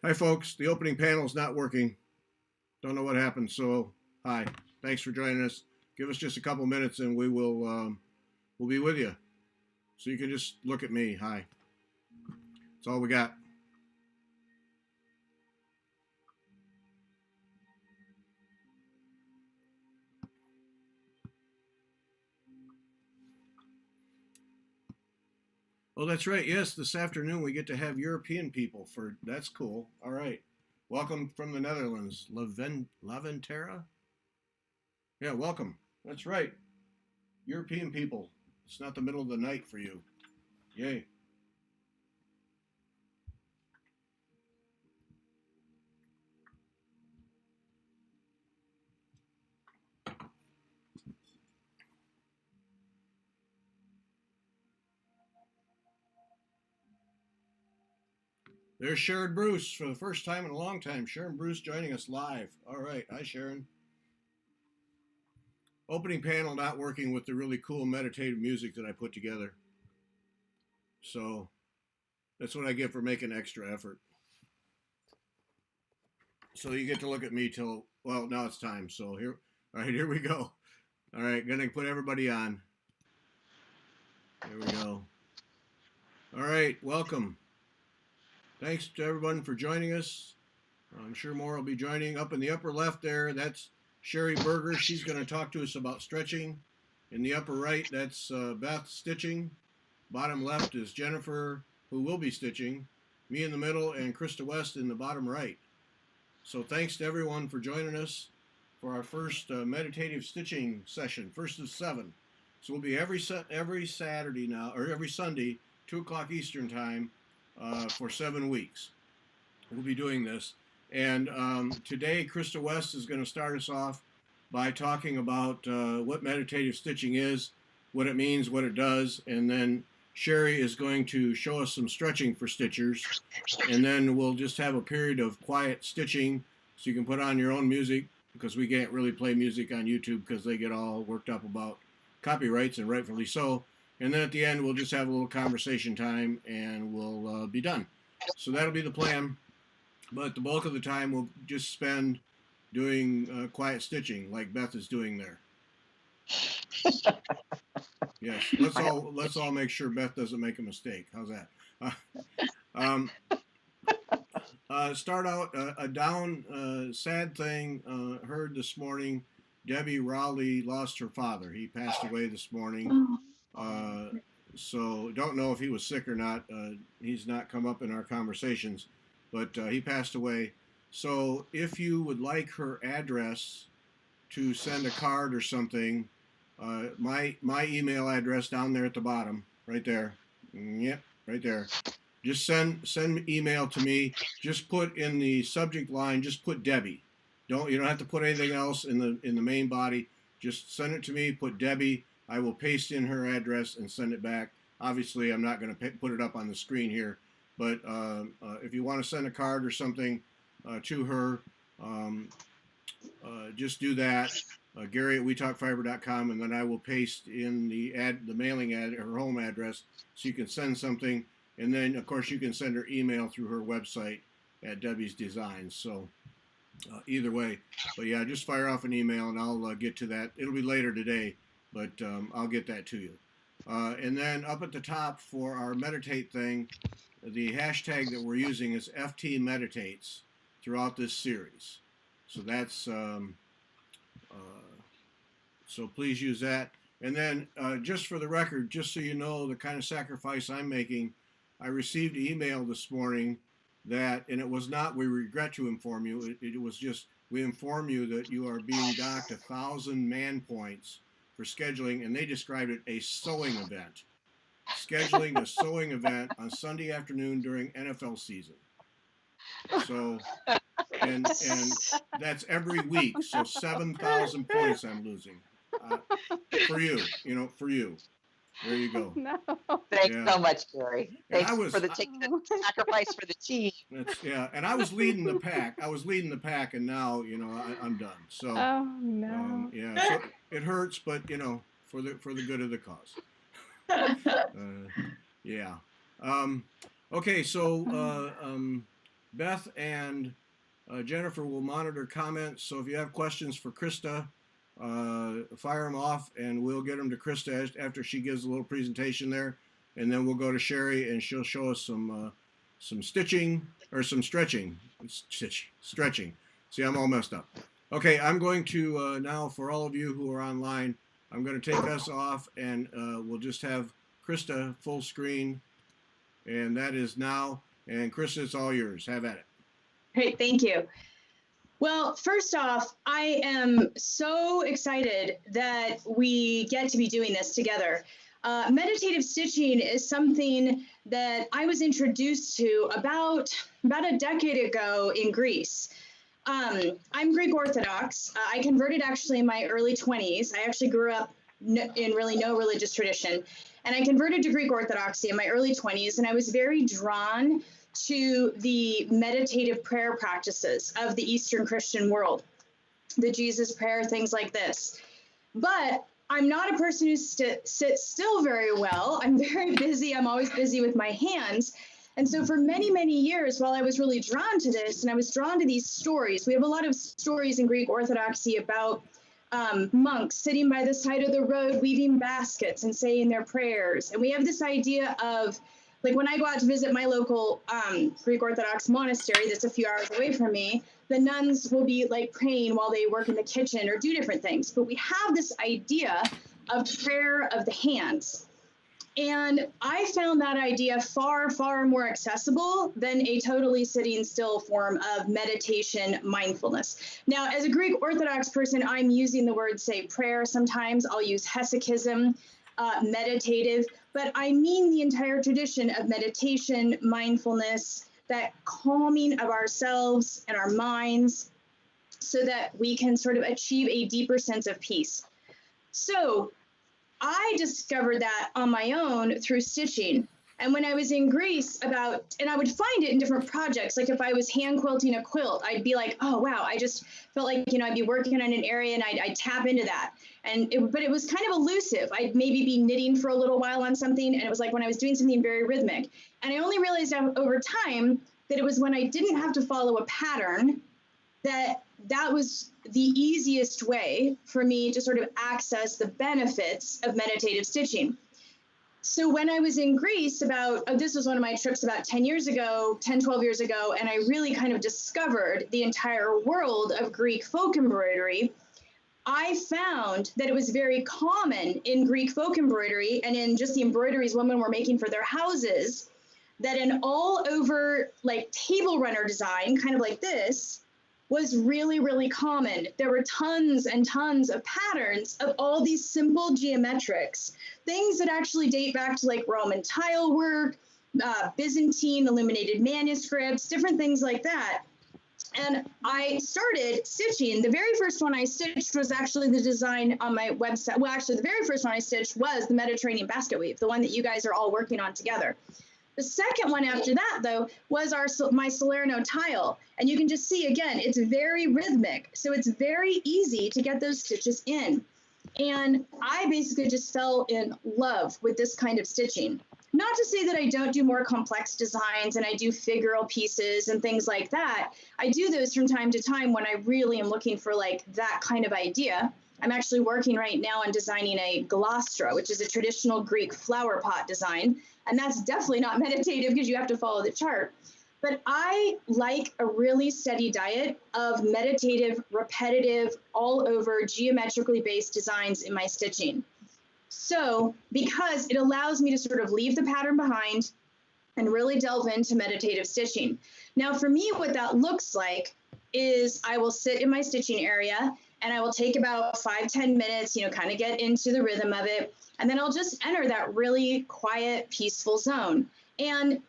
Hi, folks. The opening panel is not working. Don't know what happened. So, hi. Thanks for joining us. Give us just a couple minutes, and we'll be with you. So you can just look at me. Hi. That's all we got. Oh, that's right. Yes, this afternoon we get to have European people for. That's cool. All right. Welcome from the Netherlands, Laventera. Yeah, welcome. That's right. European people. It's not the middle of the night for you. Yay. There's Sharon Bruce for the first time in a long time. Sharon Bruce joining us live. All right. Hi, Sharon. Opening panel not working with the really cool meditative music that I put together. So that's what I get for making extra effort. So you get to look at me till, well, now it's time. So all right, here we go. All right, gonna put everybody on. There we go. All right, welcome. Thanks to everyone for joining us. I'm sure more will be joining. Up in the upper left there, that's Sherry Berger. She's going to talk to us about stretching. In the upper right, that's Beth stitching. Bottom left is Jennifer, who will be stitching. Me in the middle, and Krista West in the bottom right. So thanks to everyone for joining us for our first meditative stitching session, first of 7. So we'll be every Saturday now, or every Sunday, 2 o'clock Eastern time, for 7 weeks. We'll be doing this. And today, Krista West is going to start us off by talking about what meditative stitching is, what it means, what it does, and then Sherry is going to show us some stretching for stitchers, and then we'll just have a period of quiet stitching so you can put on your own music, because we can't really play music on YouTube because they get all worked up about copyrights, and rightfully so. And then at the end, we'll just have a little conversation time, and we'll be done. So that'll be the plan. But the bulk of the time we'll just spend doing quiet stitching like Beth is doing there. Yes, let's all make sure Beth doesn't make a mistake. How's that? Um, start out a down sad thing heard this morning. Debbie Rowley lost her father. He passed away this morning. So don't know if he was sick or not. He's not come up in our conversations, but he passed away. So if you would like her address to send a card or something, my email address down there at the bottom, right there. Yep, right there. Just send email to me. Just put in the subject line. Just put Debbie. You don't have to put anything else in the main body. Just send it to me. Put Debbie. I will paste in her address and send it back. Obviously, I'm not going to put it up on the screen here, but if you want to send a card or something to her, just do that. Gary at WeTalkFiber.com, and then I will paste in the mailing her home address, so you can send something. And then, of course, you can send her email through her website at Debbie's Designs. So either way, but yeah, just fire off an email, and I'll get to that. It'll be later today, but I'll get that to you. And then up at the top for our meditate thing, the hashtag that we're using is FT Meditates throughout this series. So that's so please use that. And then just for the record, just so you know the kind of sacrifice I'm making, I received an email this morning that, and it was not, we regret to inform you, it was just, we inform you that you are being docked 1,000 man points for scheduling, and they described it a sewing event. Scheduling a sewing event on Sunday afternoon during NFL season. So, and that's every week. So 7,000 points I'm losing for you. For you. There you go. No. Thanks so much, Gary. Thanks for taking the sacrifice for the team. And I was leading the pack. And now I'm done. So oh no. so it hurts, but for the good of the cause. Yeah. Okay, so Beth and Jennifer will monitor comments. So if you have questions for Krista, fire them off, and we'll get them to Krista after she gives a little presentation there, and then we'll go to Sherry, and she'll show us some stitching or some stretching. Stretching. See, I'm all messed up. Okay, I'm going to now, for all of you who are online, I'm going to take us off, and we'll just have Krista full screen, and that is now. And Krista, it's all yours. Have at it. Great, thank you. Well, first off, I am so excited that we get to be doing this together. Meditative stitching is something that I was introduced to about a decade ago in Greece. I'm Greek Orthodox. I converted actually in my early 20s. I actually grew up in really no religious tradition. And I converted to Greek Orthodoxy in my early 20s, and I was very drawn to the meditative prayer practices of the Eastern Christian world, the Jesus prayer, things like this. But I'm not a person who sits still very well. I'm very busy. I'm always busy with my hands. And so for many, many years, while I was really drawn to this, and I was drawn to these stories, we have a lot of stories in Greek Orthodoxy about monks sitting by the side of the road, weaving baskets and saying their prayers. And we have this idea of, like, when I go out to visit my local Greek Orthodox monastery that's a few hours away from me, the nuns will be like praying while they work in the kitchen or do different things. But we have this idea of prayer of the hands. And I found that idea far, far more accessible than a totally sitting still form of meditation mindfulness. Now, as a Greek Orthodox person, I'm using the word, say, prayer. Sometimes I'll use hesychism, meditative, but I mean the entire tradition of meditation, mindfulness, that calming of ourselves and our minds so that we can sort of achieve a deeper sense of peace. So I discovered that on my own through stitching. And when I was in Greece and I would find it in different projects, like if I was hand quilting a quilt, I'd be like, oh, wow, I just felt like, I'd be working on an area and I'd tap into that. But it was kind of elusive. I'd maybe be knitting for a little while on something. And it was like when I was doing something very rhythmic. And I only realized over time that it was when I didn't have to follow a pattern that was the easiest way for me to sort of access the benefits of meditative stitching. So when I was in Greece this was one of my trips about 10, 12 years ago, and I really kind of discovered the entire world of Greek folk embroidery, I found that it was very common in Greek folk embroidery and in just the embroideries women were making for their houses, that an all over like table runner design, kind of like this, was really, really common. There were tons and tons of patterns of all these simple geometrics, things that actually date back to like Roman tile work, Byzantine illuminated manuscripts, different things like that. And I started stitching. The very first one I stitched was actually the design on my website. Well, actually, the very first one I stitched was the Mediterranean basket weave, the one that you guys are all working on together. The second one after that, though, was my Salerno tile. And you can just see, again, it's very rhythmic. So it's very easy to get those stitches in. And I basically just fell in love with this kind of stitching. Not to say that I don't do more complex designs and I do figural pieces and things like that. I do those from time to time when I really am looking for like that kind of idea. I'm actually working right now on designing a glostra, which is a traditional Greek flower pot design. And that's definitely not meditative because you have to follow the chart. But I like a really steady diet of meditative, repetitive, all over geometrically based designs in my stitching. So because it allows me to sort of leave the pattern behind and really delve into meditative stitching. Now for me, what that looks like is I will sit in my stitching area and I will take about 5-10 minutes, kind of get into the rhythm of it. And then I'll just enter that really quiet, peaceful zone. And,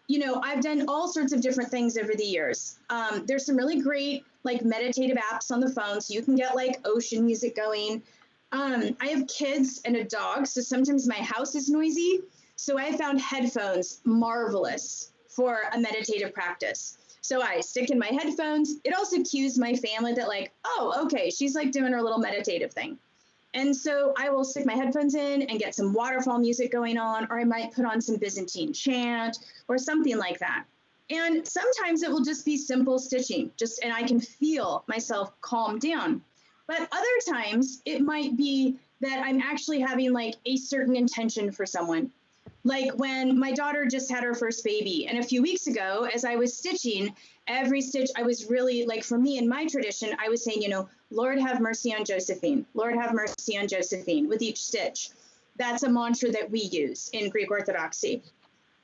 I've done all sorts of different things over the years. There's some really great like meditative apps on the phone. So you can get like ocean music going. I have kids and a dog. So sometimes my house is noisy. So I found headphones marvelous for a meditative practice. So I stick in my headphones. It also cues my family that like, oh, okay, she's like doing her little meditative thing. And so I will stick my headphones in and get some waterfall music going on, or I might put on some Byzantine chant or something like that. And sometimes it will just be simple stitching, and I can feel myself calm down. But other times it might be that I'm actually having like a certain intention for someone. Like when my daughter just had her first baby, and a few weeks ago, as I was stitching, every stitch, I was really like, for me in my tradition, I was saying, Lord have mercy on Josephine, Lord have mercy on Josephine with each stitch. That's a mantra that we use in Greek Orthodoxy.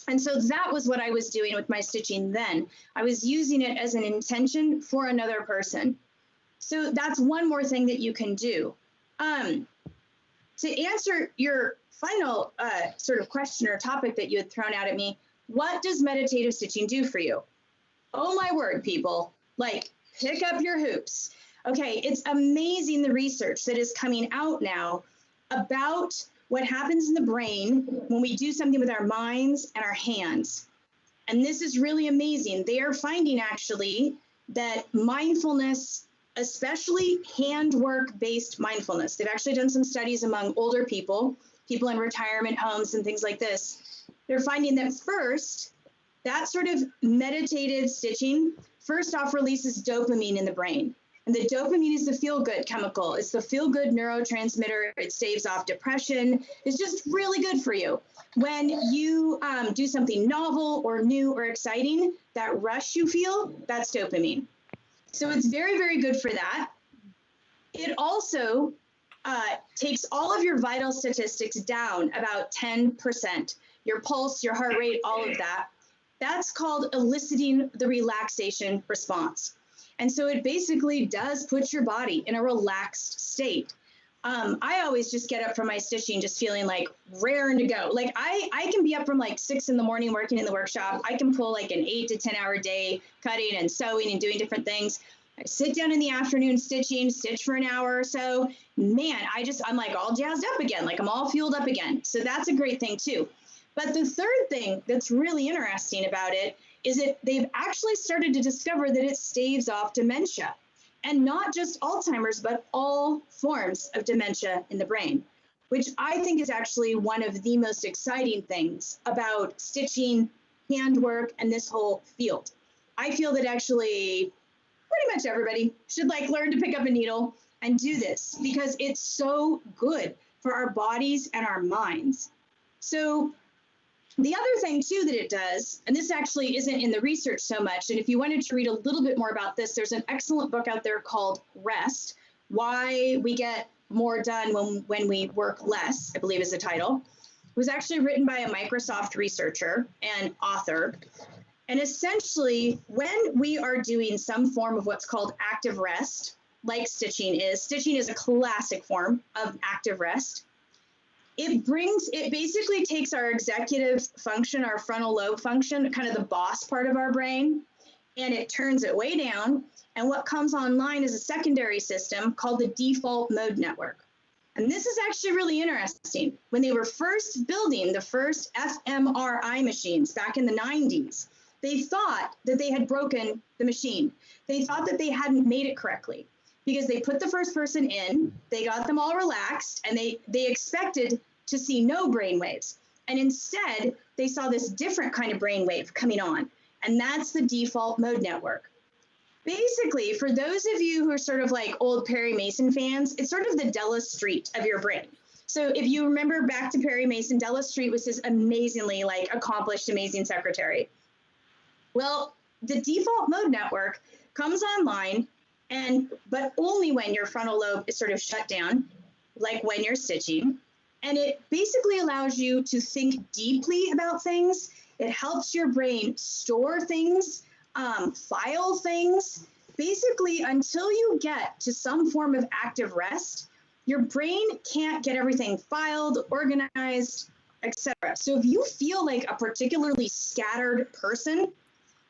And so that was what I was doing with my stitching then. I was using it as an intention for another person. So that's one more thing that you can do. To answer your final sort of question or topic that you had thrown out at me, what does meditative stitching do for you? Oh my word, people, like pick up your hoops. Okay, it's amazing the research that is coming out now about what happens in the brain when we do something with our minds and our hands. And this is really amazing. They are finding actually that mindfulness, especially handwork-based mindfulness, they've actually done some studies among older people in retirement homes and things like this. They're finding that first, that sort of meditative stitching, first off, releases dopamine in the brain. And the dopamine is the feel-good chemical. It's the feel-good neurotransmitter. It staves off depression. It's just really good for you. When you do something novel or new or exciting, that rush you feel, that's dopamine. So it's very, very good for that. It also takes all of your vital statistics down about 10%. Your pulse, your heart rate, all of that. That's called eliciting the relaxation response. And so it basically does put your body in a relaxed state. I always just get up from my stitching just feeling like raring to go. Like I can be up from like 6 in the morning working in the workshop. I can pull like an 8 to 10 hour day cutting and sewing and doing different things. I sit down in the afternoon stitch for an hour or so. Man, I'm like all jazzed up again. Like I'm all fueled up again. So that's a great thing too. But the third thing that's really interesting about it is that they've actually started to discover that it staves off dementia, and not just Alzheimer's, but all forms of dementia in the brain, which I think is actually one of the most exciting things about stitching, handwork, and this whole field. I feel that actually pretty much everybody should like learn to pick up a needle and do this because it's so good for our bodies and our minds. So the other thing too that it does, and this actually isn't in the research so much, and if you wanted to read a little bit more about this, there's an excellent book out there called Rest, Why We Get More Done When We Work Less, I believe is the title. It was actually written by a Microsoft researcher and author. And essentially, when we are doing some form of what's called active rest, like stitching is a classic form of active rest. It basically takes our executive function, our frontal lobe function, kind of the boss part of our brain, and it turns it way down. And what comes online is a secondary system called the default mode network. And this is actually really interesting. When they were first building the first fMRI machines back in the 90s, they thought that they had broken the machine. They thought that they hadn't made it correctly because they put the first person in, they got them all relaxed, and they expected to see no brain waves. And instead, they saw this different kind of brain wave coming on, and that's the default mode network. Basically, for those of you who are sort of like old Perry Mason fans, it's sort of the Della Street of your brain. So if you remember back to Perry Mason, Della Street was his amazingly like accomplished, amazing secretary. Well, the default mode network comes online, but only when your frontal lobe is sort of shut down, like when you're stitching. And it basically allows you to think deeply about things. It helps your brain store things, file things. Basically, until you get to some form of active rest, your brain can't get everything filed, organized, etc. So if you feel like a particularly scattered person,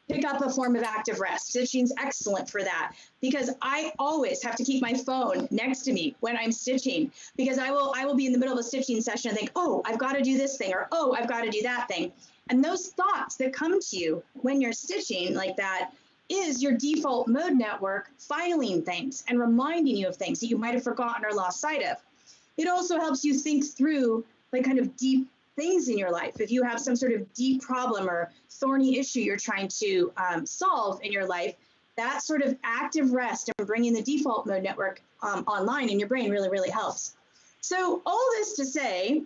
pick up a form of active rest. Stitching's excellent for that because I always have to keep my phone next to me when I'm stitching because I will be in the middle of a stitching session and think, oh, I've got to do this thing, or oh, I've got to do that thing. And those thoughts that come to you when you're stitching like that is your default mode network filing things and reminding you of things that you might have forgotten or lost sight of. It also helps you think through like kind of deep things in your life, if you have some sort of deep problem or thorny issue you're trying to solve in your life, that sort of active rest and bringing the default mode network online in your brain really, really helps. So all this to say,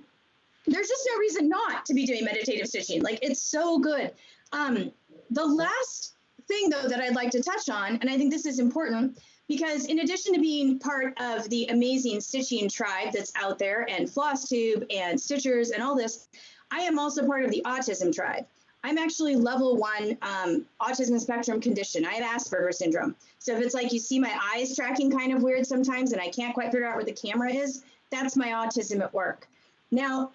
there's just no reason not to be doing meditative stitching. Like, it's so good. The last thing, though, that I'd like to touch on, and I think this is important, because in addition to being part of the amazing stitching tribe that's out there, and FlossTube and Stitchers and all this, I am also part of the autism tribe. I'm actually level 1 autism spectrum condition. I have Asperger's syndrome. So if it's like you see my eyes tracking kind of weird sometimes and I can't quite figure out where the camera is, that's my autism at work. Now,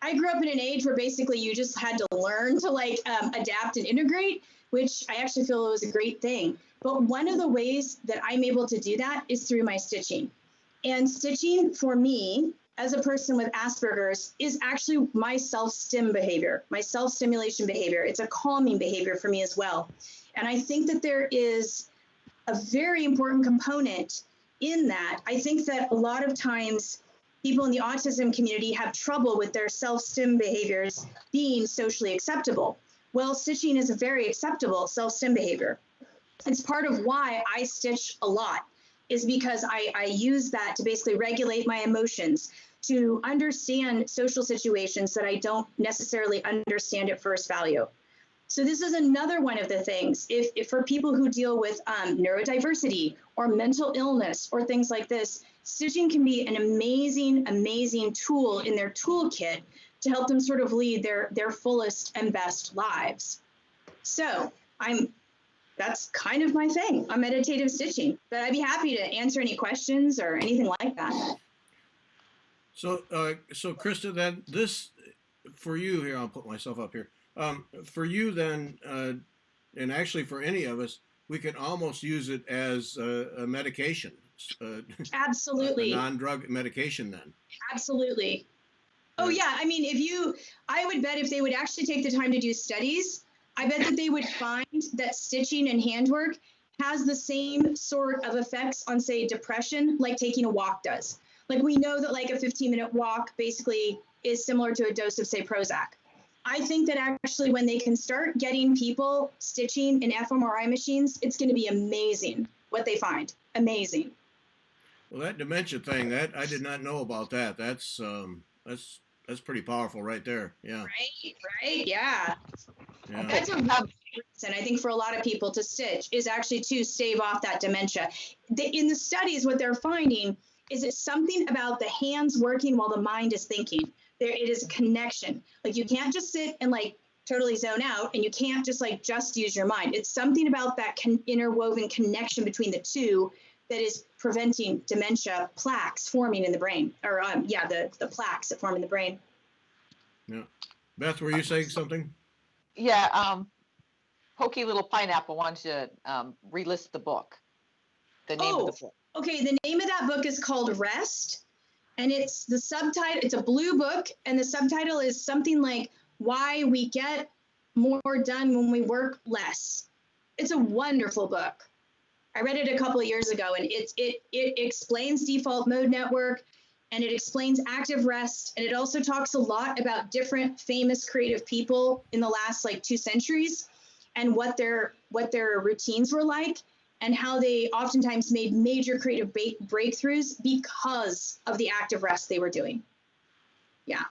I grew up in an age where basically you just had to learn to like adapt and integrate, which I actually feel was a great thing. But one of the ways that I'm able to do that is through my stitching. And stitching for me, as a person with Asperger's, is actually my self-stim behavior, my self-stimulation behavior. It's a calming behavior for me as well. And I think that there is a very important component in that. I think that a lot of times people in the autism community have trouble with their self-stim behaviors being socially acceptable. Well, stitching is a very acceptable self-stim behavior. It's part of why I stitch a lot, is because I use that to basically regulate my emotions, to understand social situations that I don't necessarily understand at first value. So this is another one of the things, if for people who deal with neurodiversity or mental illness or things like this, stitching can be an amazing, amazing tool in their toolkit to help them sort of lead their fullest and best lives. So that's kind of my thing on meditative stitching, but I'd be happy to answer any questions or anything like that. So Krista, then this, for you here, I'll put myself up here. For you then, and actually for any of us, we can almost use it as a medication. Absolutely. A non-drug medication then. Absolutely. Oh yeah, I mean, I would bet if they would actually take the time to do studies, I bet that they would find that stitching and handwork has the same sort of effects on, say, depression, like taking a walk does. Like, we know that like a 15-minute walk basically is similar to a dose of, say, Prozac. I think that actually when they can start getting people stitching in fMRI machines, it's going to be amazing what they find. Amazing. Well, that dementia thing, that I did not know about that. That's pretty powerful right there. Yeah. Right. Yeah. That's a real reason, I think, for a lot of people to stitch is actually to stave off that dementia. In the studies, what they're finding is it's something about the hands working while the mind is thinking. It is a connection. Like, you can't just sit and like totally zone out, and you can't just use your mind. It's something about that interwoven connection between the two that is preventing dementia plaques forming in the brain, or the plaques that form in the brain. Yeah. Beth, were you saying something? Yeah, Pokey Little Pineapple wants to relist the book, the name of the book. Okay, the name of that book is called Rest, and it's the subtitle, it's a blue book, and the subtitle is something like Why We Get More Done When We Work Less. It's a wonderful book. I read it a couple of years ago, and it explains default mode network, and it explains active rest, and it also talks a lot about different famous creative people in the last 2 centuries and what their routines were like, and how they oftentimes made major creative breakthroughs because of the active rest they were doing. Yeah.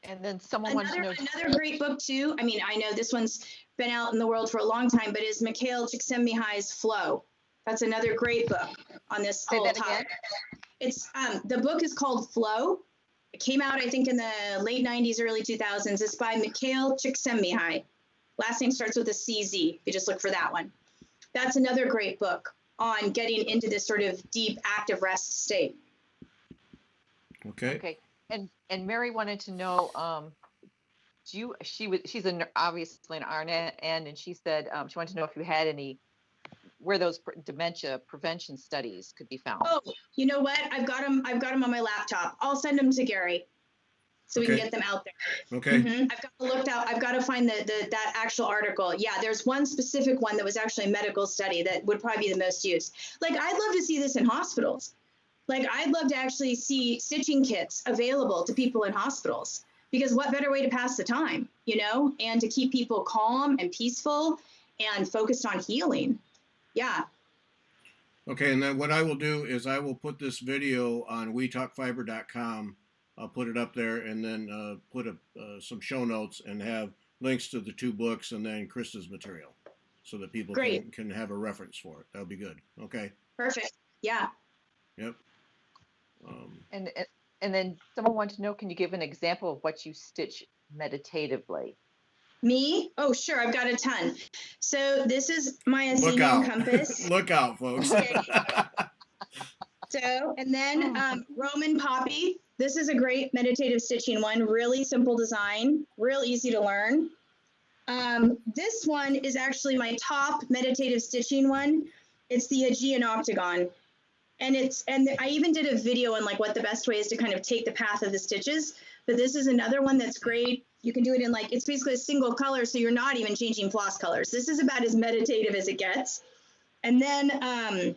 And then someone wants to know another great book too. I mean, I know this one's been out in the world for a long time, but is Mikhail Csikszentmihalyi's Flow. That's another great book on this whole topic. It's the book is called Flow. It came out, I think, in the late 90s, early 2000s. It's by Mikhail Csikszentmihalyi. Last name starts with a CZ. If you just look for that one. That's another great book on getting into this sort of deep active rest state. Okay. And Mary wanted to know, she's obviously an RN, and she said she wanted to know if you had where those dementia prevention studies could be found. Oh, you know what? I've got them on my laptop. I'll send them to Gary so we can get them out there. Okay. I've got to find that actual article. Yeah, there's one specific one that was actually a medical study that would probably be the most used. Like, I'd love to see this in hospitals. Like, I'd love to actually see stitching kits available to people in hospitals, because what better way to pass the time, you know, and to keep people calm and peaceful and focused on healing. Yeah. Okay, and then what I will do is I will put this video on wetalkfiber.com. I'll put it up there, and then put some show notes and have links to the 2 books and then Krista's material, so that people can have a reference for it. That'll be good. Okay. Perfect. Yeah. Yep. And then someone wanted to know, can you give an example of what you stitch meditatively? Me? Oh, sure. I've got a ton. So this is my Athenian compass. Look out, folks. Okay. So, and then Roman poppy. This is a great meditative stitching one. Really simple design, real easy to learn. This one is actually my top meditative stitching one. It's the Aegean octagon. And I even did a video on like what the best way is to kind of take the path of the stitches. But this is another one that's great. You can do it in like, it's basically a single color, so you're not even changing floss colors. This is about as meditative as it gets. And then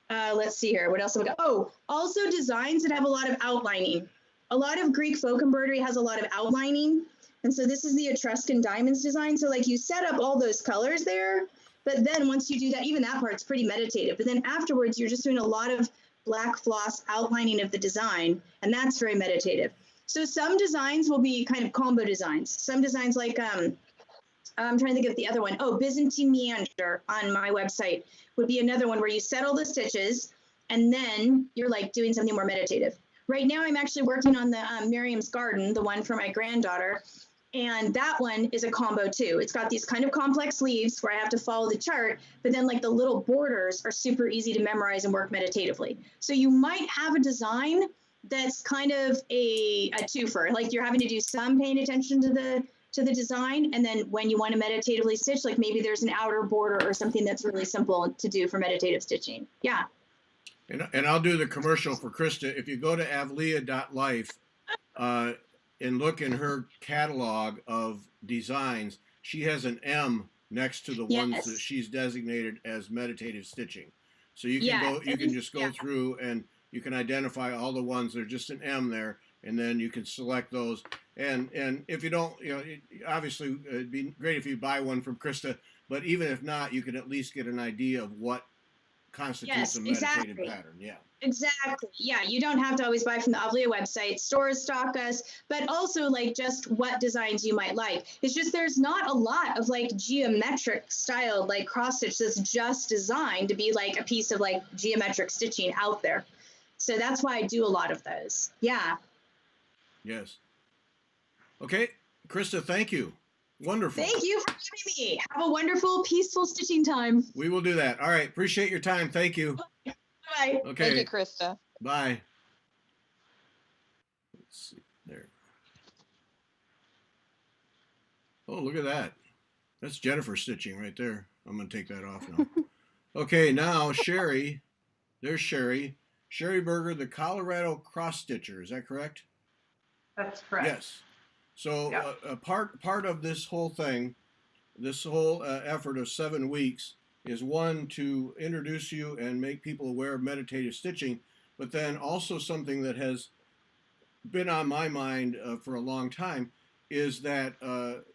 let's see here, what else have we got? Oh, also designs that have a lot of outlining. A lot of Greek folk embroidery has a lot of outlining. And so this is the Etruscan diamonds design. So like you set up all those colors there, but then once you do that, even that part's pretty meditative. But then afterwards, you're just doing a lot of black floss outlining of the design, and that's very meditative. So some designs will be kind of combo designs. Some designs like, I'm trying to think of the other one. Oh, Byzantine meander on my website would be another one where you set all the stitches and then you're like doing something more meditative. Right now, I'm actually working on the Miriam's Garden, the one for my granddaughter. And that one is a combo too. It's got these kind of complex leaves where I have to follow the chart, but then like the little borders are super easy to memorize and work meditatively. So you might have a design that's kind of a twofer, like you're having to do some paying attention to the design, and then when you want to meditatively stitch, like maybe there's an outer border or something that's really simple to do for meditative stitching. Yeah. And I'll do the commercial for Krista. If you go to avlia.life and look in her catalog of designs, she has an M next to the ones that she's designated as meditative stitching. So you can you can just go through and you can identify all the ones that are just an M there, and then you can select those. And if you don't, you know, obviously it'd be great if you buy one from Krista, but even if not, you can at least get an idea of what constitutes a meditative pattern. Yeah. Exactly. Yeah, you don't have to always buy from the Avlia website. Stores stock us, but also like just what designs you might like. It's just there's not a lot of like geometric styled like cross stitch that's just designed to be like a piece of like geometric stitching out there. So that's why I do a lot of those. Yeah. Yes. Okay, Krista, thank you. Wonderful. Thank you for having me. Have a wonderful, peaceful stitching time. We will do that. All right. Appreciate your time. Thank you. Bye. Okay. Thank you, Krista. Bye. Let's see there. Oh, look at that. That's Jennifer stitching right there. I'm going to take that off now. Okay, now Sherry. There's Sherry. Sherry Berger, the Colorado cross stitcher. Is that correct? That's correct. Yes. So part of this whole thing, this whole effort of 7 weeks is one, to introduce you and make people aware of meditative stitching, but then also something that has been on my mind for a long time is that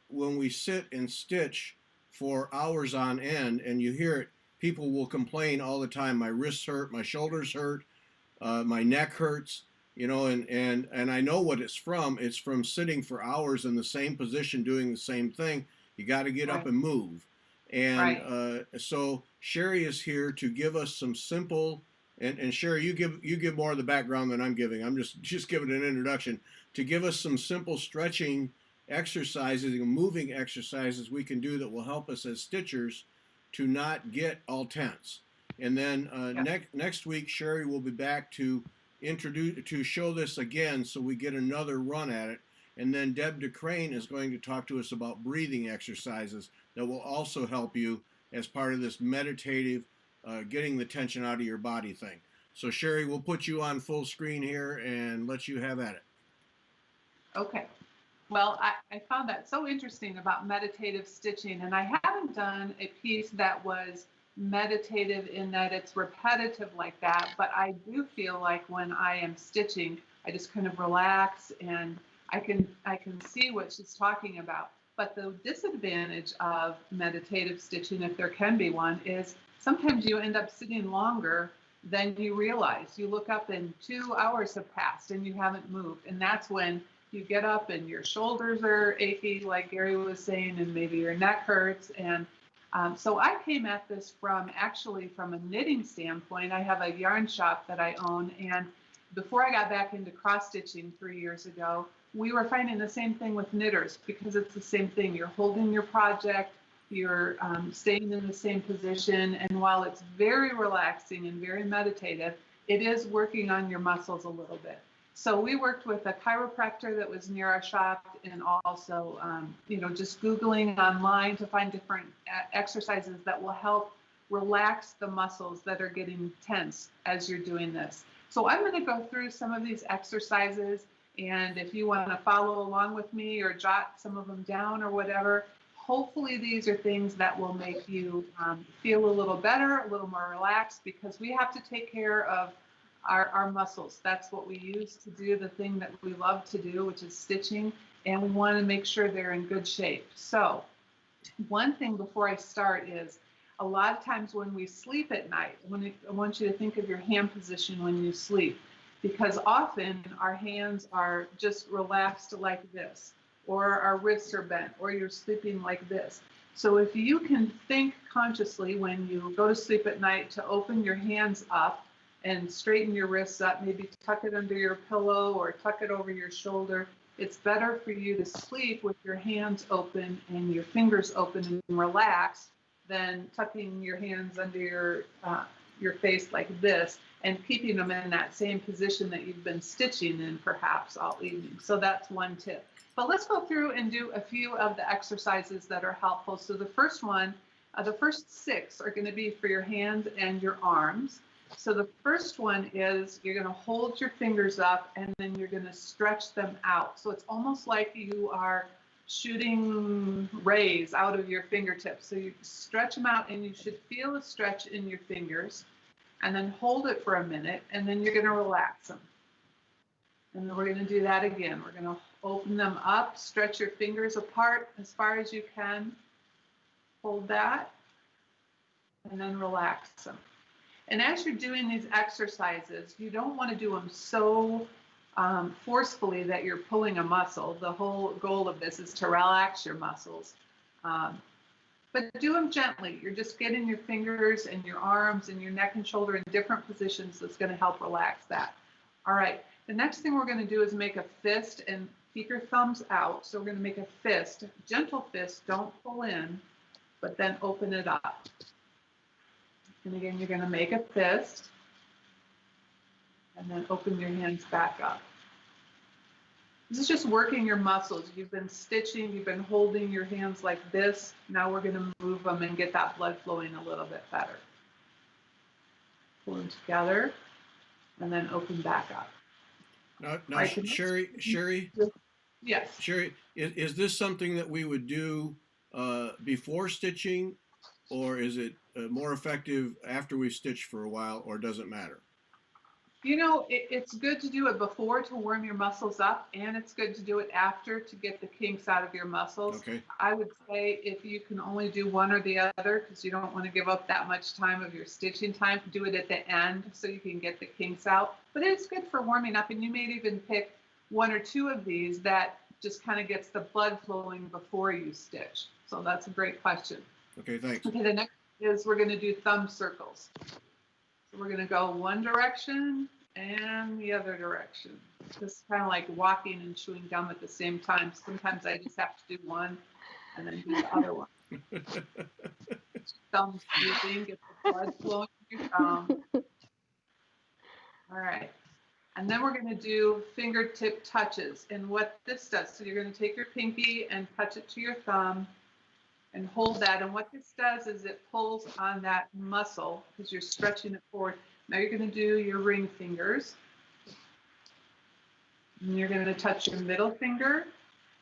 when we sit and stitch for hours on end, and you hear it, people will complain all the time, my wrists hurt, my shoulders hurt, my neck hurts. You know, and I know what it's from. It's from sitting for hours in the same position doing the same thing. You got to get up and move. And so Sherry is here to give us some simple, and Sherry, you give more of the background than I'm giving. I'm just giving an introduction to give us some simple stretching exercises and moving exercises we can do that will help us as stitchers to not get all tense. And then next week, Sherry will be back to show this again so we get another run at it. And then Deb DeCrane is going to talk to us about breathing exercises that will also help you as part of this meditative getting the tension out of your body thing. So Sherry, we'll put you on full screen here and let you have at it. Okay. Well, I found that so interesting about meditative stitching, and I haven't done a piece that was meditative in that it's repetitive like that, but I do feel like when I am stitching, I just kind of relax and I can see what she's talking about. But the disadvantage of meditative stitching, if there can be one, is sometimes you end up sitting longer than you realize. You look up and 2 hours have passed and you haven't moved. And that's when you get up and your shoulders are achy, like Gary was saying, and maybe your neck hurts. And so I came at this from a knitting standpoint. I have a yarn shop that I own, and before I got back into cross stitching 3 years ago, we were finding the same thing with knitters because it's the same thing. You're holding your project, you're staying in the same position, and while it's very relaxing and very meditative, it is working on your muscles a little bit. So we worked with a chiropractor that was near our shop, and also, just Googling online to find different exercises that will help relax the muscles that are getting tense as you're doing this. So I'm going to go through some of these exercises, and if you want to follow along with me or jot some of them down or whatever, hopefully these are things that will make you feel a little better, a little more relaxed, because we have to take care of our muscles. That's what we use to do the thing that we love to do, which is stitching, and we want to make sure they're in good shape. So one thing before I start is, a lot of times when we sleep at night, I want you to think of your hand position when you sleep, because often our hands are just relaxed like this, or our wrists are bent, or you're sleeping like this. So if you can think consciously when you go to sleep at night to open your hands up and straighten your wrists up, maybe tuck it under your pillow or tuck it over your shoulder, it's better for you to sleep with your hands open and your fingers open and relaxed than tucking your hands under your face like this and keeping them in that same position that you've been stitching in perhaps all evening. So that's one tip. But let's go through and do a few of the exercises that are helpful. So the first one, the first 6 are going to be for your hands and your arms. So the first one is you're going to hold your fingers up and then you're going to stretch them out. So it's almost like you are shooting rays out of your fingertips. So you stretch them out and you should feel a stretch in your fingers, and then hold it for a minute, and then you're going to relax them. And then we're going to do that again. We're going to open them up, stretch your fingers apart as far as you can, hold that, and then relax them. And as you're doing these exercises, you don't want to do them so forcefully that you're pulling a muscle. The whole goal of this is to relax your muscles. But do them gently. You're just getting your fingers and your arms and your neck and shoulder in different positions. That's going to help relax that. All right. The next thing we're going to do is make a fist and keep your thumbs out. So we're going to make a fist, gentle fist. Don't pull in, but then open it up. And again, you're going to make a fist and then open your hands back up. This is just working your muscles. You've been stitching, you've been holding your hands like this. Now we're going to move them and get that blood flowing a little bit better. Pull them together and then open back up. Now, Right, Sherry, yes. Sherry, is this something that we would do before stitching, or is it more effective after we've stitched for a while, or does it matter? You know, it's good to do it before to warm your muscles up, and it's good to do it after to get the kinks out of your muscles. Okay. I would say if you can only do one or the other, because you don't want to give up that much time of your stitching time, do it at the end so you can get the kinks out. But it's good for warming up, and you may even pick 1 or 2 of these that just kind of gets the blood flowing before you stitch. So that's a great question. Okay, thanks. Okay, the next is we're going to do thumb circles. So we're going to go one direction and the other direction. Just kind of like walking and chewing gum at the same time. Sometimes I just have to do one and then do the other one. Thumb squeezing, get the blood flowing in your thumb. All right. And then we're going to do fingertip touches. And what this does, so you're going to take your pinky and touch it to your thumb and hold that. And what this does is it pulls on that muscle because you're stretching it forward. Now you're going to do your ring fingers. And you're going to touch your middle finger.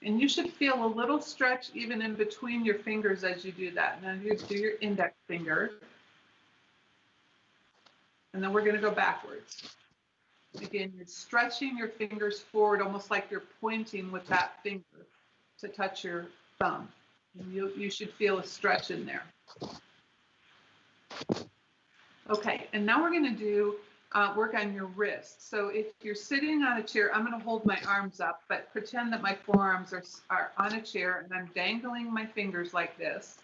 And you should feel a little stretch even in between your fingers as you do that. Now you do your index finger. And then we're going to go backwards. Again, you're stretching your fingers forward, almost like you're pointing with that finger to touch your thumb. And you should feel a stretch in there. Okay, and now we're going to do work on your wrist. So if you're sitting on a chair, I'm going to hold my arms up, but pretend that my forearms are on a chair and I'm dangling my fingers like this.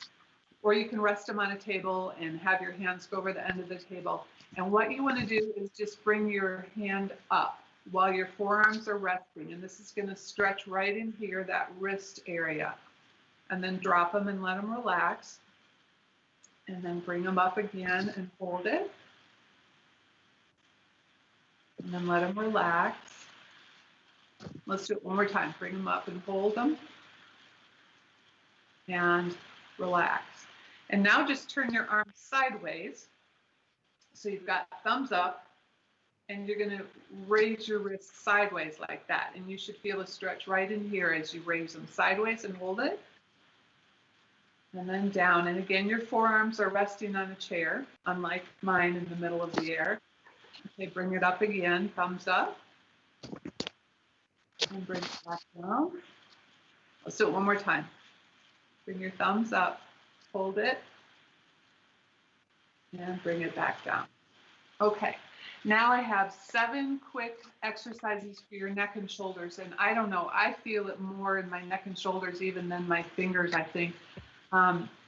Or you can rest them on a table and have your hands go over the end of the table. And what you want to do is just bring your hand up while your forearms are resting. And this is going to stretch right in here, that wrist area. And then drop them and let them relax. And then bring them up again and hold it. And then let them relax. Let's do it one more time. Bring them up and hold them. And relax. And now just turn your arms sideways. So you've got thumbs up, and you're going to raise your wrists sideways like that. And you should feel a stretch right in here as you raise them sideways and hold it. And then down. And again, your forearms are resting on a chair, unlike mine in the middle of the air. Okay, bring it up again, thumbs up. And bring it back down. Let's do it one more time. Bring your thumbs up. Hold it, and bring it back down. Okay, now I have 7 quick exercises for your neck and shoulders, and I don't know, I feel it more in my neck and shoulders even than my fingers, I think.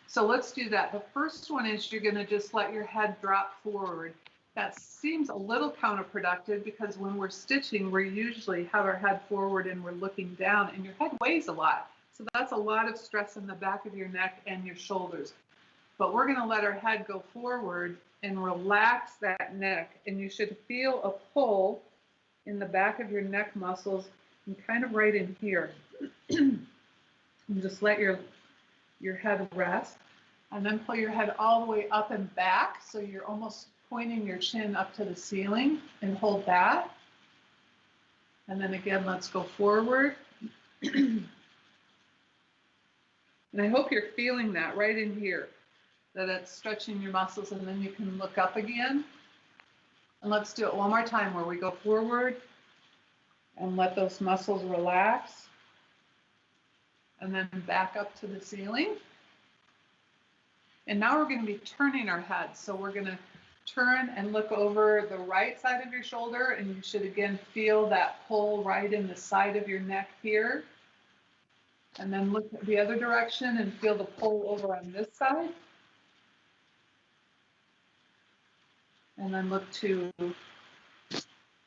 So let's do that. The first one is you're gonna just let your head drop forward. That seems a little counterproductive because when we're stitching, we usually have our head forward and we're looking down, and your head weighs a lot. So that's a lot of stress in the back of your neck and your shoulders. But we're going to let our head go forward and relax that neck. And you should feel a pull in the back of your neck muscles and kind of right in here. And just let your head rest. And then pull your head all the way up and back. So you're almost pointing your chin up to the ceiling, and hold that. And then again, let's go forward. And I hope you're feeling that right in here, that it's stretching your muscles, and then you can look up again. And let's do it one more time where we go forward and let those muscles relax. And then back up to the ceiling. And now we're going to be turning our heads. So we're going to turn and look over the right side of your shoulder, and you should again feel that pull right in the side of your neck here. And then look at the other direction and feel the pull over on this side. And then look to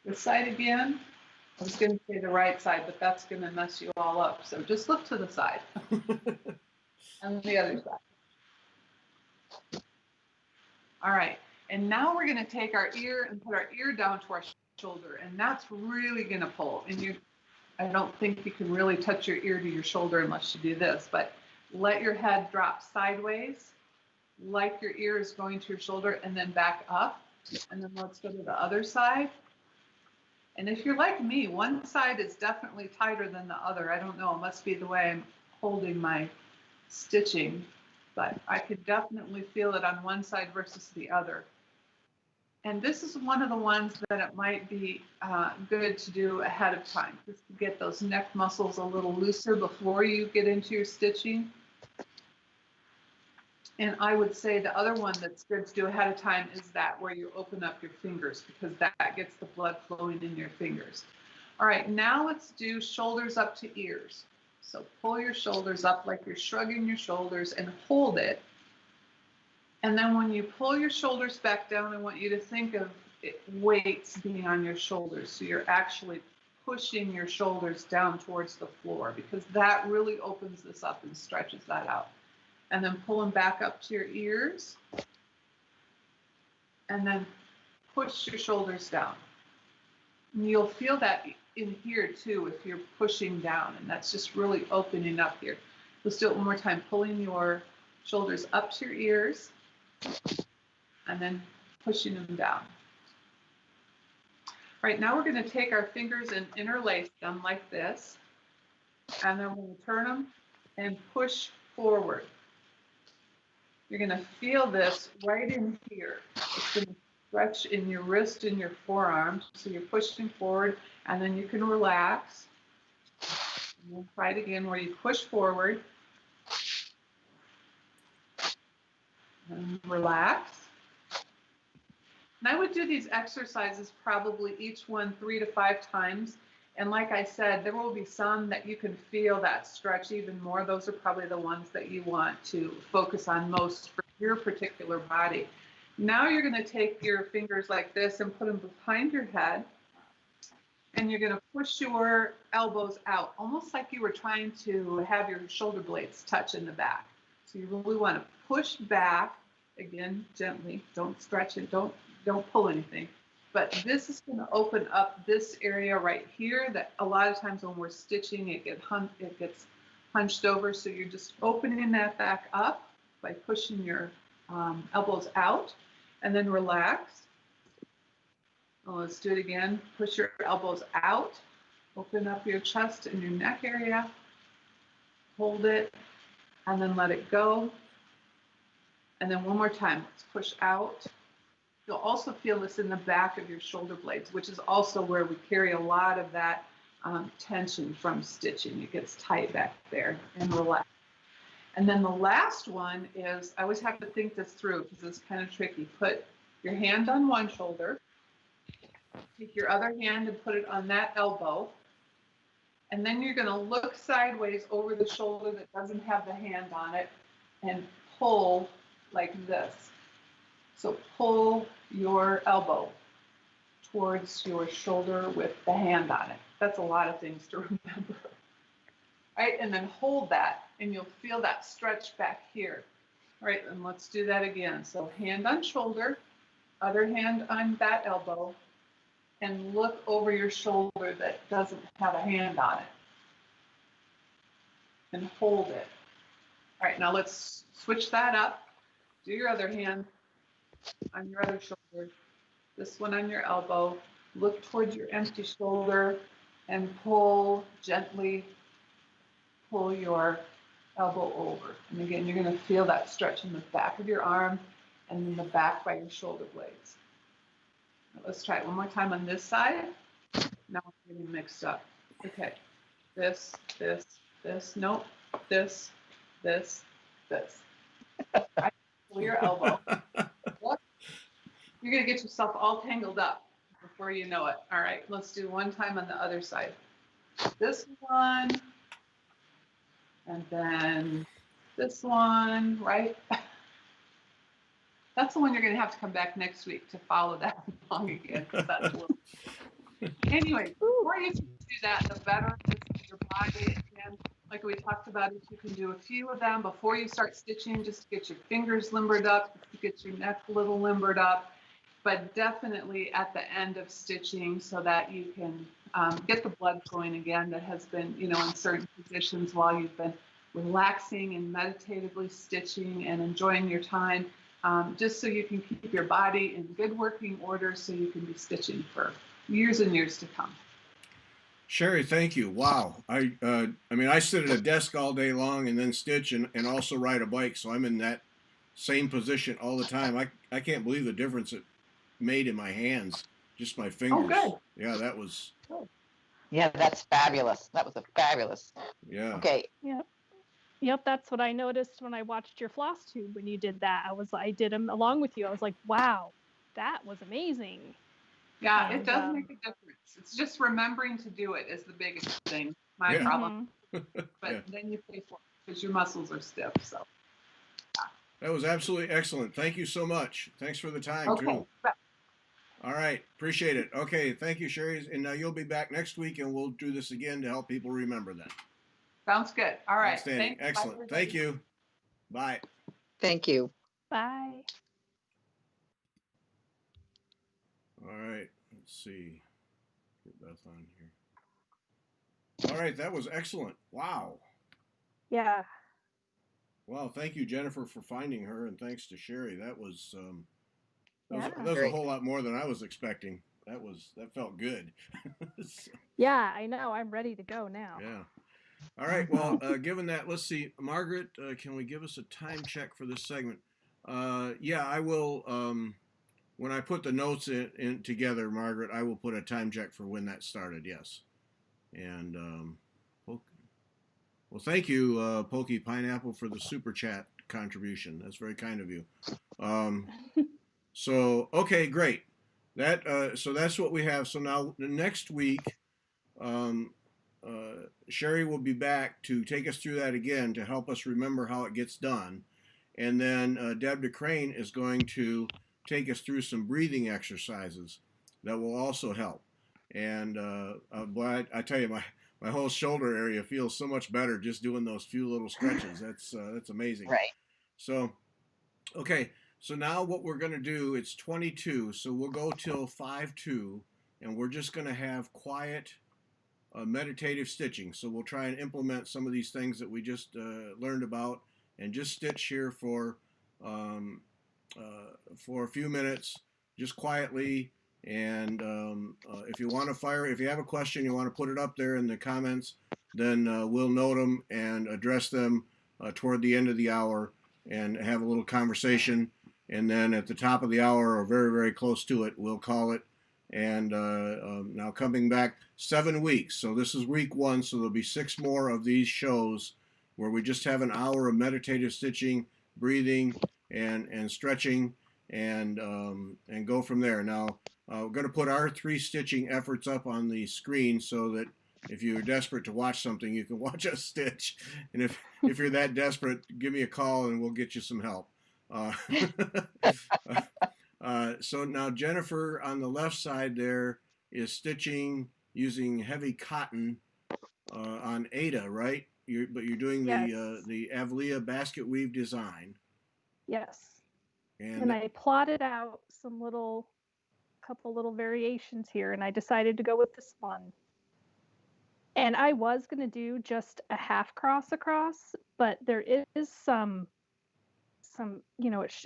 this side again. I was going to say the right side, but that's going to mess you all up. So just look to the side and the other side. All right. And now we're going to take our ear and put our ear down to our shoulder. And that's really going to pull. And I don't think you can really touch your ear to your shoulder unless you do this, but let your head drop sideways, like your ear is going to your shoulder, and then back up. And then let's go to the other side. And if you're like me, one side is definitely tighter than the other. I don't know, it must be the way I'm holding my stitching, but I could definitely feel it on one side versus the other. And this is one of the ones that it might be good to do ahead of time, just to get those neck muscles a little looser before you get into your stitching. And I would say the other one that's good to do ahead of time is that where you open up your fingers, because that gets the blood flowing in your fingers. All right, now let's do shoulders up to ears. So pull your shoulders up like you're shrugging your shoulders and hold it. And then when you pull your shoulders back down, I want you to think of weights being on your shoulders. So you're actually pushing your shoulders down towards the floor, because that really opens this up and stretches that out. And then pull them back up to your ears. And then push your shoulders down. And you'll feel that in here too if you're pushing down, and that's just really opening up here. Let's do it one more time, pulling your shoulders up to your ears and then pushing them down. Right, now we're going to take our fingers and interlace them like this, and then we're going to turn them and push forward. You're going to feel this right in here. It's going to stretch in your wrist and your forearm. So you're pushing forward, and then you can relax. And we'll try it again where you push forward and relax. And I would do these exercises probably each one 3 to 5 times. And like I said, there will be some that you can feel that stretch even more. Those are probably the ones that you want to focus on most for your particular body. Now you're going to take your fingers like this and put them behind your head. And you're going to push your elbows out, almost like you were trying to have your shoulder blades touch in the back. So you really want to push back, again, gently. Don't stretch it. Don't pull anything. But this is going to open up this area right here that a lot of times when we're stitching, it gets hunched over. So you're just opening that back up by pushing your elbows out, and then relax. Well, let's do it again. Push your elbows out. Open up your chest and your neck area. Hold it, and then let it go. And then one more time. Let's push out. You'll also feel this in the back of your shoulder blades, which is also where we carry a lot of that tension from stitching. It gets tight back there, and relax. And then the last one is, I always have to think this through because it's kind of tricky. Put your hand on one shoulder. Take your other hand and put it on that elbow. And then you're going to look sideways over the shoulder that doesn't have the hand on it and pull like this. So pull your elbow towards your shoulder with the hand on it. That's a lot of things to remember. All right, and then hold that, and you'll feel that stretch back here. All right, and let's do that again. So hand on shoulder, other hand on that elbow, and look over your shoulder that doesn't have a hand on it. And hold it. All right, now let's switch that up. Do your other hand on your other shoulder. This one on your elbow. Look towards your empty shoulder and pull gently. Pull your elbow over. And again, you're going to feel that stretch in the back of your arm and in the back by your shoulder blades. Let's try it one more time on this side. Now I'm getting mixed up. Okay. This. Nope. This. I pull your elbow. You're going to get yourself all tangled up before you know it. All right. Let's do one time on the other side. This one. And then this one, right? That's the one you're going to have to come back next week to follow that along again. That's a little... Anyway, the more you do that, the better it is for your body. And like we talked about, if you can do a few of them before you start stitching, just to get your fingers limbered up, to get your neck a little limbered up, but definitely at the end of stitching so that you can get the blood flowing again that has been, in certain positions while you've been relaxing and meditatively stitching and enjoying your time. Just so you can keep your body in good working order so you can be stitching for years and years to come. Sherry, thank you. Wow. I sit at a desk all day long and then stitch and also ride a bike. So I'm in that same position all the time. I can't believe the difference it made in my hands, just my fingers. Oh, good. Yeah, that was. Yeah, that's fabulous. That was a fabulous. Yeah. Okay. Yep, that's what I noticed when I watched your floss tube when you did that. I did them along with you. I was like, wow, that was amazing. Yeah, it does make a difference. It's just remembering to do it is the biggest thing. My problem. But then you pay for it because your muscles are stiff. So that was absolutely excellent. Thank you so much. Thanks for the time too. All right, appreciate it. Okay, thank you, Sherry. And you'll be back next week, and we'll do this again to help people remember that. Sounds good. All right. Outstanding. Excellent. Thank you. Bye. Thank you. Bye. All right. Let's see. Get Beth on here. All right. That was excellent. Wow. Yeah. Wow. Thank you, Jennifer, for finding her, and thanks to Sherry. That was that was a whole lot more than I was expecting. That felt good. Yeah, I know. I'm ready to go now. Yeah. All right. Well, given that, let's see. Margaret, can we give us a time check for this segment? Yeah, I will. when I put the notes in together, Margaret, I will put a time check for when that started. Yes. And well, thank you, Pokey Pineapple, for the super chat contribution. That's very kind of you. So okay, great. That so that's what we have. So now the next week, Sherry will be back to take us through that again to help us remember how it gets done, and then Deb DeCrane is going to take us through some breathing exercises that will also help. And boy, I tell you, my whole shoulder area feels so much better just doing those few little stretches. That's amazing. Right. So, okay. So now what we're going to do, it's 22. So we'll go till 5-2, and we're just going to have quiet meditative stitching. So we'll try and implement some of these things that we just learned about, and just stitch here for a few minutes, just quietly. And if you want to if you have a question, you want to put it up there in the comments, then we'll note them and address them toward the end of the hour and have a little conversation. And then at the top of the hour, or very, very close to it, we'll call it. And now coming back 7 weeks. So this is week 1. So there'll be 6 more of these shows where we just have an hour of meditative stitching, breathing, and stretching, and go from there. Now we're going to put our 3 stitching efforts up on the screen so that if you're desperate to watch something, you can watch us stitch. And if you're that desperate, give me a call and we'll get you some help. So now Jennifer on the left side there is stitching using heavy cotton on Ada, right? But you're doing Yes. the Avlia basket weave design. Yes. And And I plotted out couple little variations here, and I decided to go with this one. And I was going to do just a half cross across, but there is some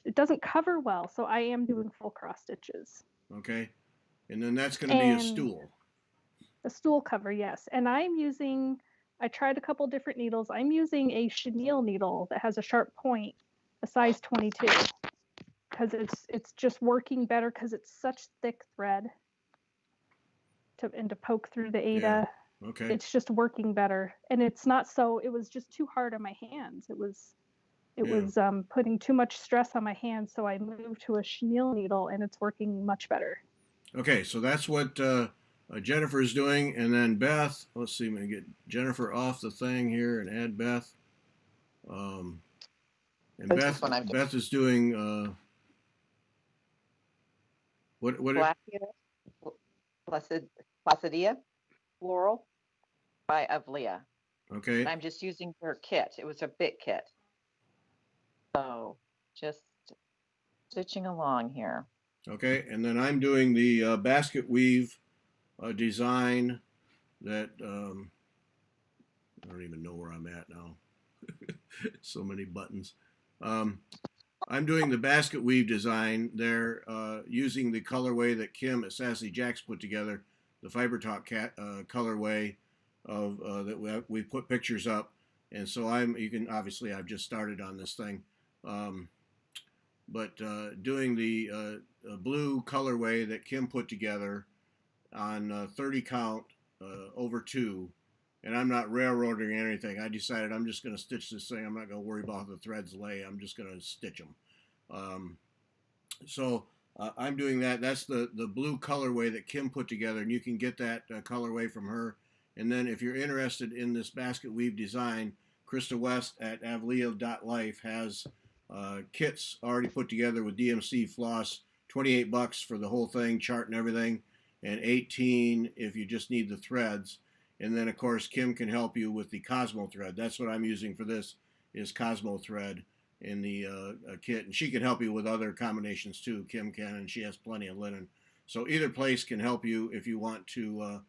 it doesn't cover well, so I am doing full cross stitches. Okay. And then that's going to be a stool. A stool cover, yes. And I tried a couple different needles. I'm using a chenille needle that has a sharp point, a size 22, because it's just working better because it's such thick thread to poke through the Ada. Yeah. Okay. It's just working better, and it was just too hard on my hands. It was putting too much stress on my hands, so I moved to a chenille needle, and it's working much better. Okay, so that's what Jennifer is doing, and then Beth. Let's see, I'm gonna get Jennifer off the thing here and add Beth. And Beth is doing what? Placidia Floral by Avlia. Okay. And I'm just using her kit. It was a bit kit. So just stitching along here. Okay, and then I'm doing the basket weave design that I don't even know where I'm at now. So many buttons. I'm doing the basket weave design there using the colorway that Kim at Sassy Jacks put together, the Fiber Talk colorway of that we put pictures up. And so I've just started on this thing. But doing the blue colorway that Kim put together on 30 count over 2, and I'm not railroading anything. I decided I'm just going to stitch this thing. I'm not going to worry about how the threads lay. I'm just going to stitch them. So I'm doing that. That's the blue colorway that Kim put together, and you can get that colorway from her. And then if you're interested in this basket weave design, Krista West at avlia.life has kits already put together with DMC floss, $28 for the whole thing, chart and everything, and $18 if you just need the threads. And then of course Kim can help you with the Cosmo thread. That's what I'm using for this, is Cosmo thread in the kit, and she can help you with other combinations too. Kim can, and she has plenty of linen. So either place can help you if you want to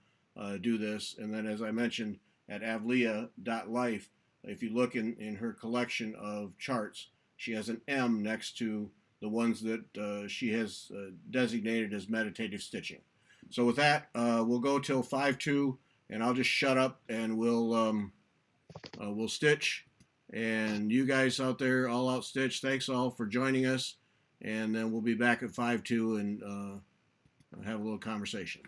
do this. And then as I mentioned, at avlia.life, if you look in her collection of charts, she has an M next to the ones that she has designated as meditative stitching. So with that, we'll go till 5-2, and I'll just shut up and we'll stitch. And you guys out there, all out stitch, thanks all for joining us. and then we'll be back at 5:02 and have a little conversation.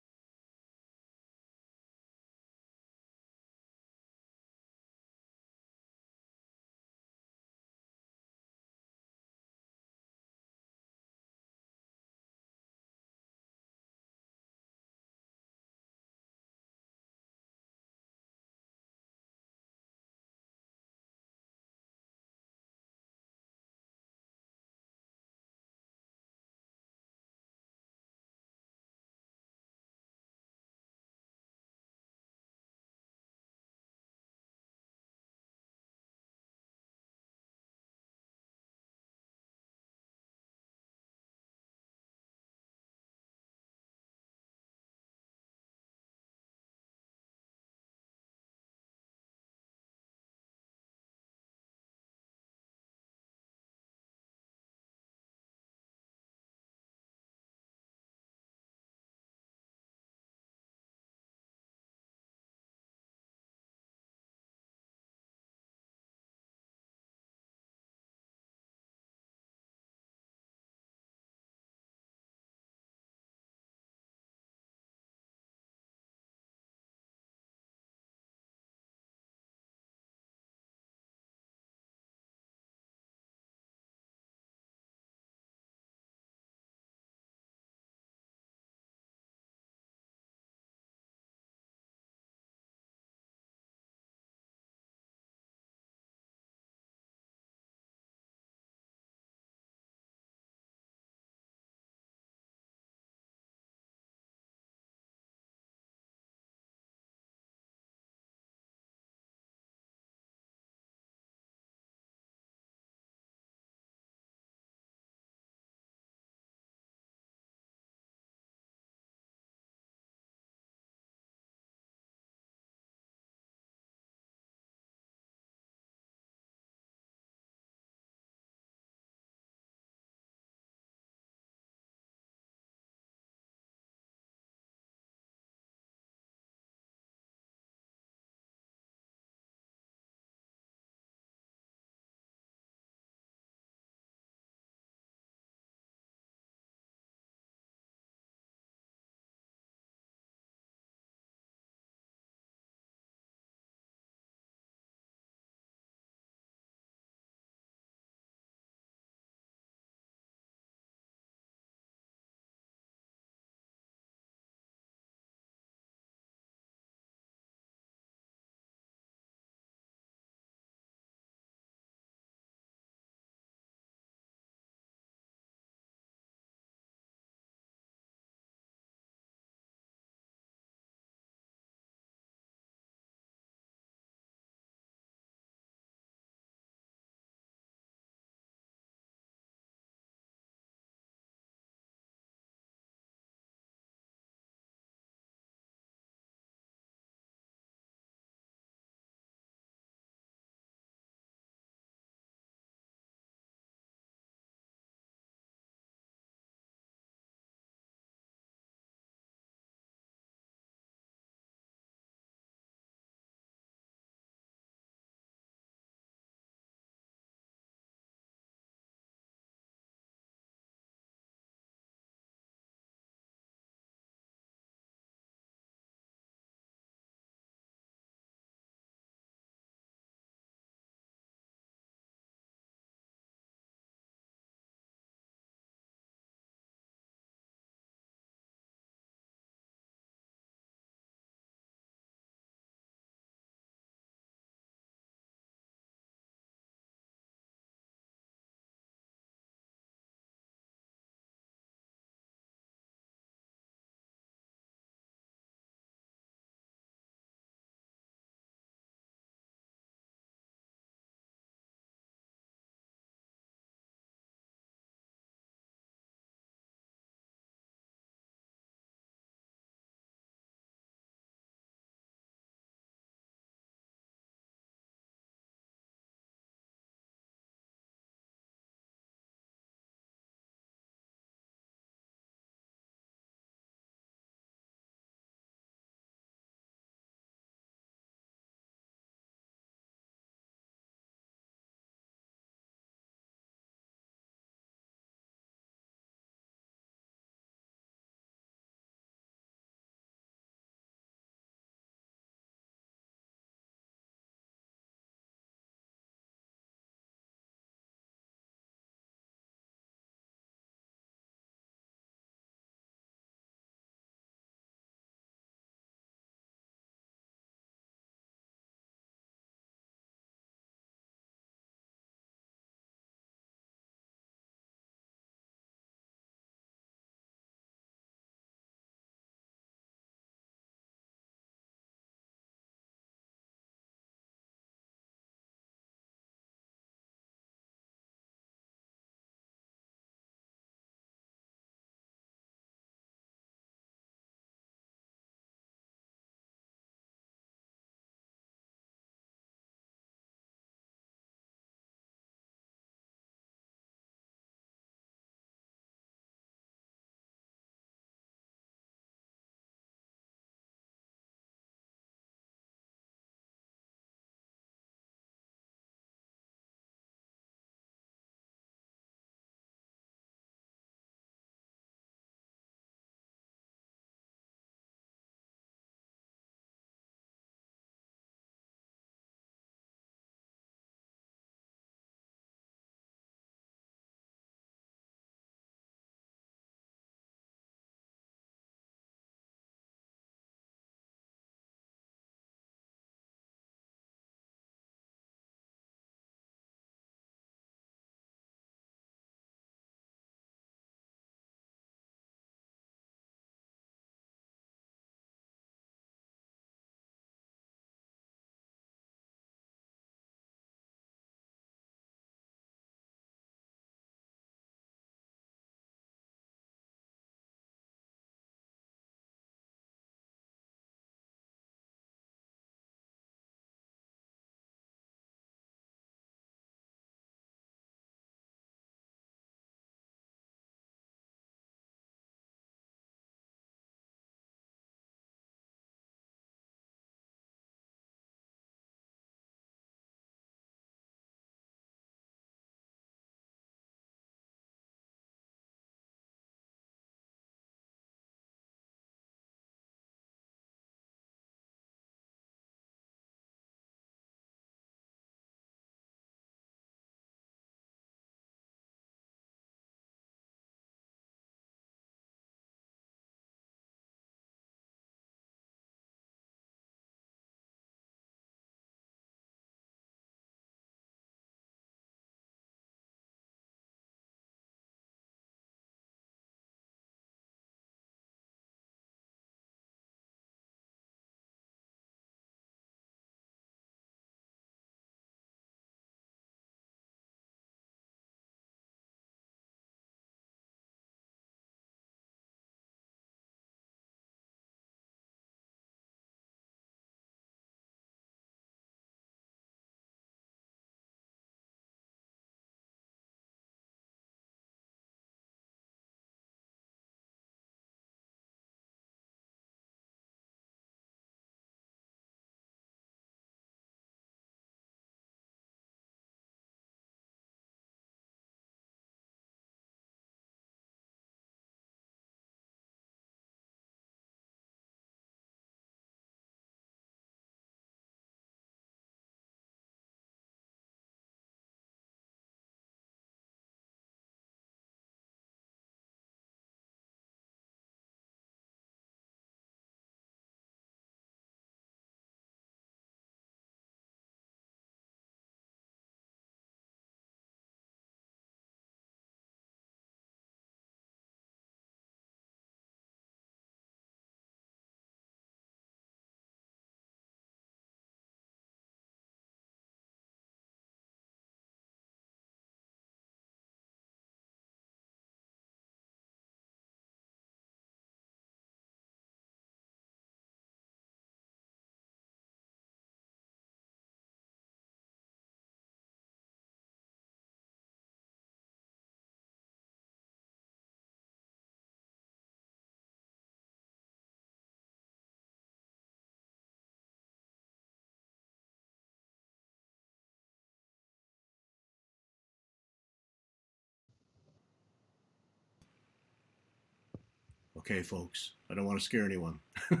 Okay, folks, I don't want to scare anyone. All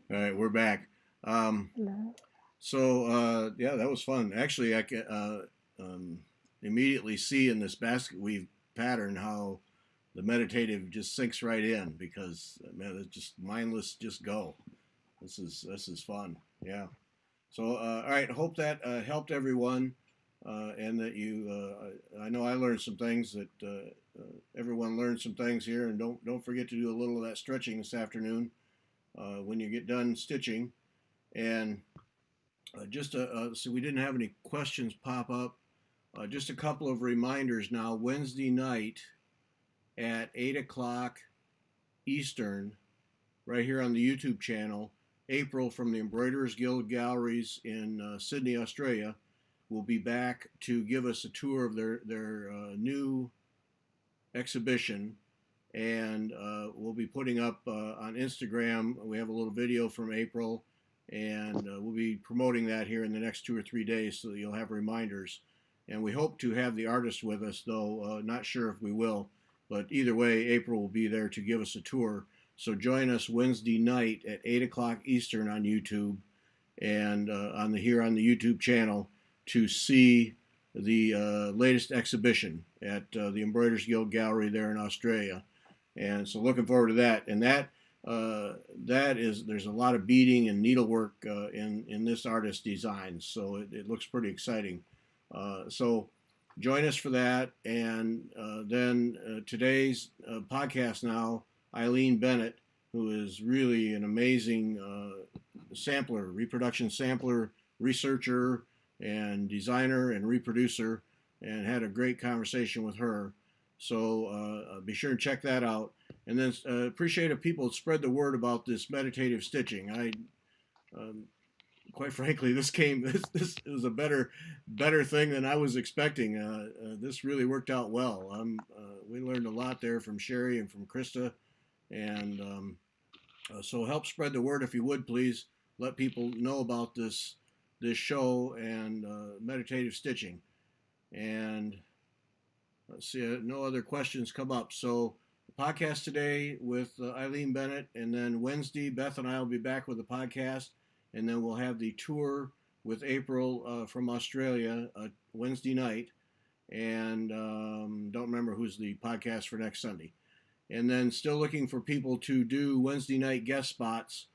right, we're back. Yeah, that was fun. Actually, I can immediately see in this basket weave pattern how the meditative just sinks right in, because man, it's just mindless. Just go. This is fun. Yeah. So all right. Hope that helped everyone, and that you. I know I learned some things, that everyone learned some things here, and don't forget to do a little of that stretching this afternoon when you get done stitching. And so we didn't have any questions pop up. Just a couple of reminders now. Wednesday night at 8 o'clock Eastern, right here on the YouTube channel, April from the Embroiderers Guild Galleries in Sydney, Australia, will be back to give us a tour of their new exhibition. And we'll be putting up on Instagram. We have a little video from April, and we'll be promoting that here in the next 2 or 3 days, so that you'll have reminders. And we hope to have the artist with us, though not sure if we will. But either way, April will be there to give us a tour. So join us Wednesday night at 8 o'clock Eastern on YouTube, and here on the YouTube channel, to see the latest exhibition at the Embroiderers Guild Gallery there in Australia. And so looking forward to that. And there's a lot of beading and needlework in this artist's designs. So it looks pretty exciting. So join us for that. And then today's podcast now, Eileen Bennett, who is really an amazing sampler, reproduction sampler, researcher, and designer and reproducer, and had a great conversation with her. So be sure and check that out. And then appreciate if people spread the word about this meditative stitching. Quite frankly, this was a better thing than I was expecting. This really worked out well. We learned a lot there from Sherry and from Krista, and so help spread the word if you would, please. Let people know about this show and meditative stitching. And let's see, no other questions come up. So the podcast today with Eileen Bennett, and then Wednesday, Beth and I will be back with the podcast, and then we'll have the tour with April from Australia Wednesday night, and don't remember who's the podcast for next Sunday. And then still looking for people to do Wednesday night guest spots.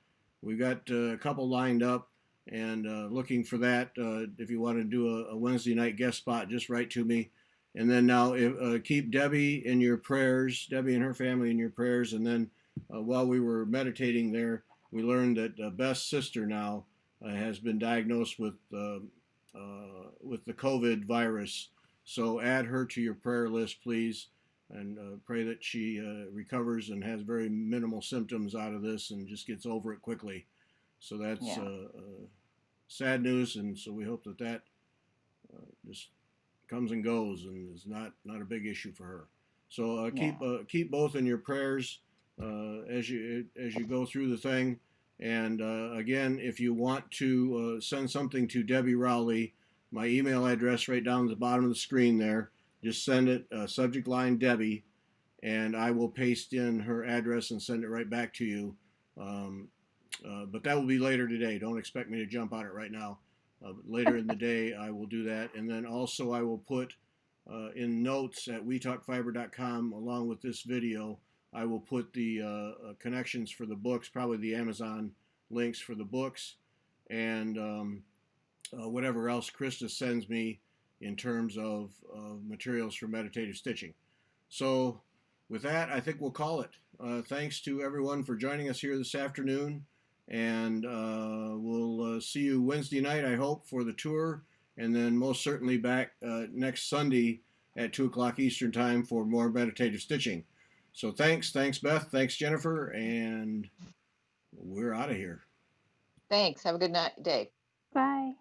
We've got a couple lined up, and looking for that. If you want to do a Wednesday night guest spot, just write to me. And then now keep Debbie in your prayers, Debbie and her family in your prayers. And then while we were meditating there, we learned that Beth's sister now has been diagnosed with the COVID virus. So add her to your prayer list, please, and pray that she recovers and has very minimal symptoms out of this and just gets over it quickly. So that's sad news, and so we hope that just comes and goes and is not a big issue for her. So keep both in your prayers as you go through the thing. And again, if you want to send something to Debbie Rowley, my email address right down at the bottom of the screen there. Just send it, subject line Debbie, and I will paste in her address and send it right back to you. But that will be later today. Don't expect me to jump on it right now. Later in the day, I will do that. And then also I will put in notes at wetalkfiber.com, along with this video, I will put the connections for the books, probably the Amazon links for the books, and whatever else Krista sends me in terms of materials for meditative stitching. So with that, I think we'll call it. Thanks to everyone for joining us here this afternoon, and we'll see you Wednesday night, I hope, for the tour, and then most certainly back next Sunday at 2 o'clock Eastern time for more meditative stitching. So thanks Beth, thanks Jennifer, and we're out of here. Thanks. Have a good night, day. Bye.